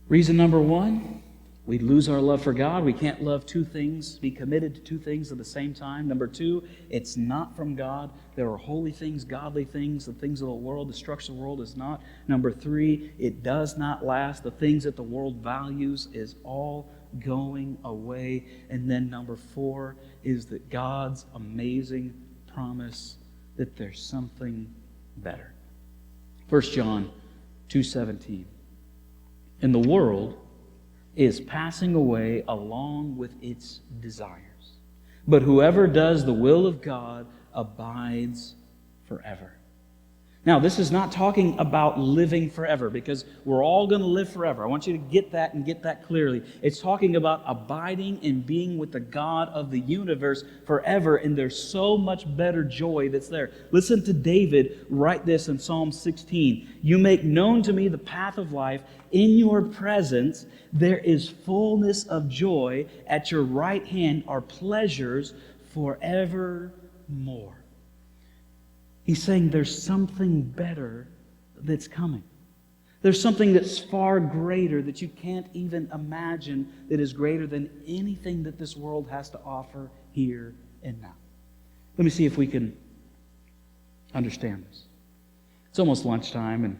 Reason number one, we lose our love for God. We can't love two things, be committed to two things at the same time. Number two, it's not from God. There are holy things, godly things, the things of the world. The structure of the world is not. Number three, it does not last. The things that the world values is all going away. And then number four is that God's amazing promise that there's something better. 1 John 2:17. And the world is passing away along with its desires. But whoever does the will of God abides forever. Now, this is not talking about living forever, because we're all going to live forever. I want you to get that and get that clearly. It's talking about abiding and being with the God of the universe forever, and there's so much better joy that's there. Listen to David write this in Psalm 16. You make known to me the path of life. In your presence there is fullness of joy. At your right hand are pleasures forevermore. He's saying there's something better that's coming. There's something that's far greater that you can't even imagine, that is greater than anything that this world has to offer here and now. Let me see if we can understand this. It's almost lunchtime, and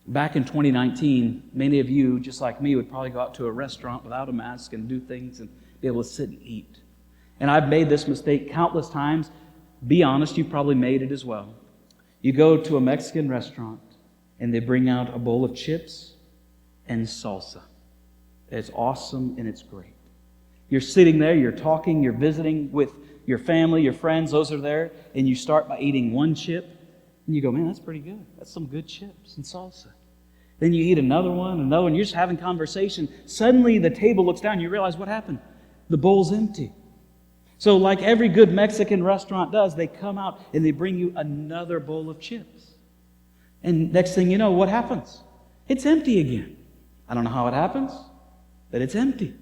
back in 2019, many of you, just like me, would probably go out to a restaurant without a mask and do things and be able to sit and eat. And I've made this mistake countless times. Be honest, you probably made it as well. You go to a Mexican restaurant and they bring out a bowl of chips and salsa. It's awesome and it's great. You're sitting there, you're talking, you're visiting with your family, your friends, those are there, and you start by eating one chip, and you go, man, that's pretty good. That's some good chips and salsa. Then you eat another one, you're just having conversation. Suddenly the table looks down, you realize what happened. The bowl's empty. So like every good Mexican restaurant does, they come out and they bring you another bowl of chips. And next thing you know, what happens? It's empty again. I don't know how it happens, but it's empty.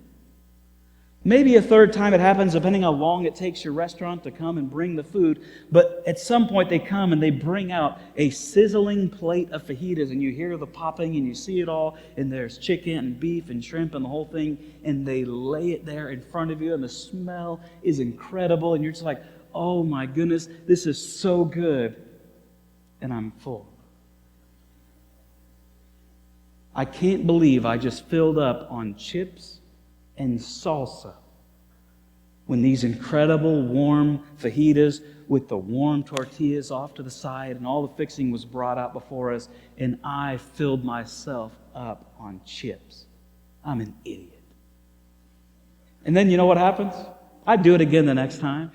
Maybe a third time it happens, depending how long it takes your restaurant to come and bring the food. But at some point they come and they bring out a sizzling plate of fajitas, and you hear the popping and you see it all, and there's chicken and beef and shrimp and the whole thing, and they lay it there in front of you, and the smell is incredible, and you're just like, oh my goodness, this is so good, and I'm full. I can't believe I just filled up on chips and salsa when these incredible warm fajitas with the warm tortillas off to the side and all the fixing was brought out before us, and I filled myself up on chips. I'm an idiot. And then you know what happens? I do it again the next time.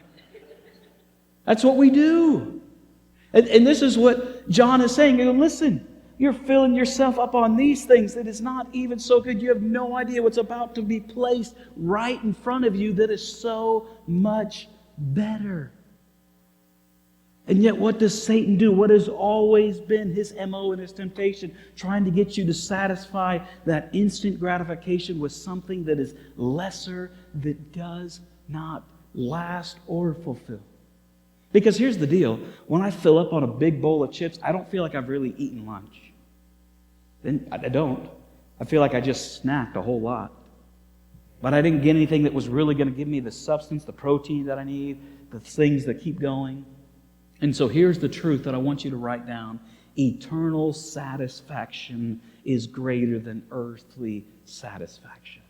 That's what we do. And this is what John is saying. Listen, you're filling yourself up on these things that is not even so good. You have no idea what's about to be placed right in front of you that is so much better. And yet what does Satan do? What has always been his MO and his temptation? Trying to get you to satisfy that instant gratification with something that is lesser, that does not last or fulfill. Because here's the deal. When I fill up on a big bowl of chips, I don't feel like I've really eaten lunch. Then I don't. I feel like I just snacked a whole lot. But I didn't get anything that was really going to give me the substance, the protein that I need, the things that keep going. And so here's the truth that I want you to write down. Eternal satisfaction is greater than earthly satisfaction.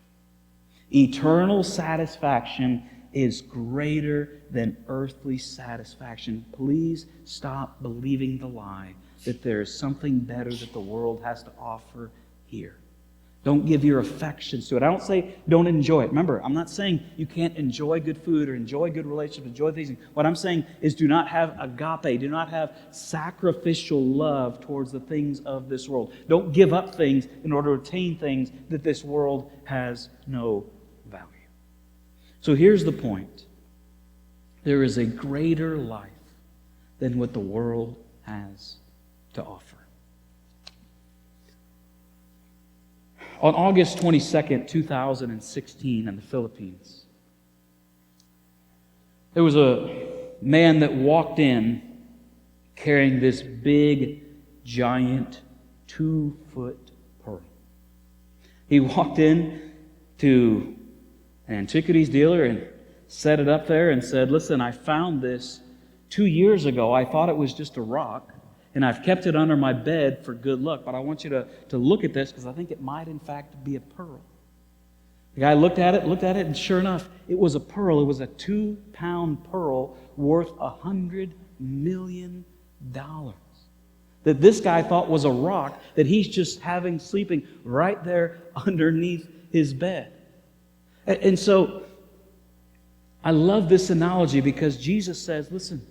Eternal satisfaction is greater than earthly satisfaction. Please stop believing the lie that there is something better that the world has to offer here. Don't give your affections to it. I don't say don't enjoy it. Remember, I'm not saying you can't enjoy good food or enjoy good relationships, enjoy things. What I'm saying is do not have agape, do not have sacrificial love towards the things of this world. Don't give up things in order to attain things that this world has no value. So here's the point. There is a greater life than what the world has to offer. On August 22nd, 2016, in the Philippines, there was a man that walked in carrying this big, giant, 2-foot pearl. He walked in to an antiquities dealer and set it up there and said, listen, I found this 2 years ago. I thought it was just a rock, and I've kept it under my bed for good luck, but I want you to look at this because I think it might in fact be a pearl. The guy looked at it, and sure enough, it was a pearl. It was a 2-pound pearl worth $100 million. That this guy thought was a rock that he's just having sleeping right there underneath his bed. And so, I love this analogy because Jesus says, listen,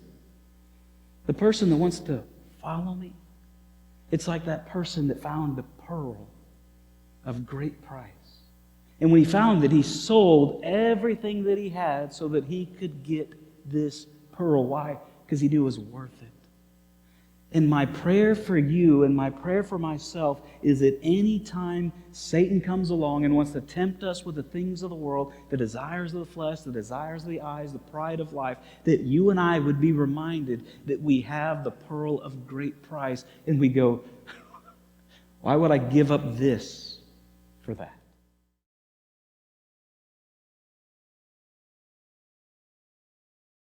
the person that wants to follow me, it's like that person that found the pearl of great price. And when he found it, he sold everything that he had so that he could get this pearl. Why? Because he knew it was worth it. And my prayer for you and my prayer for myself is that any time Satan comes along and wants to tempt us with the things of the world, the desires of the flesh, the desires of the eyes, the pride of life, that you and I would be reminded that we have the pearl of great price. And we go, why would I give up this for that?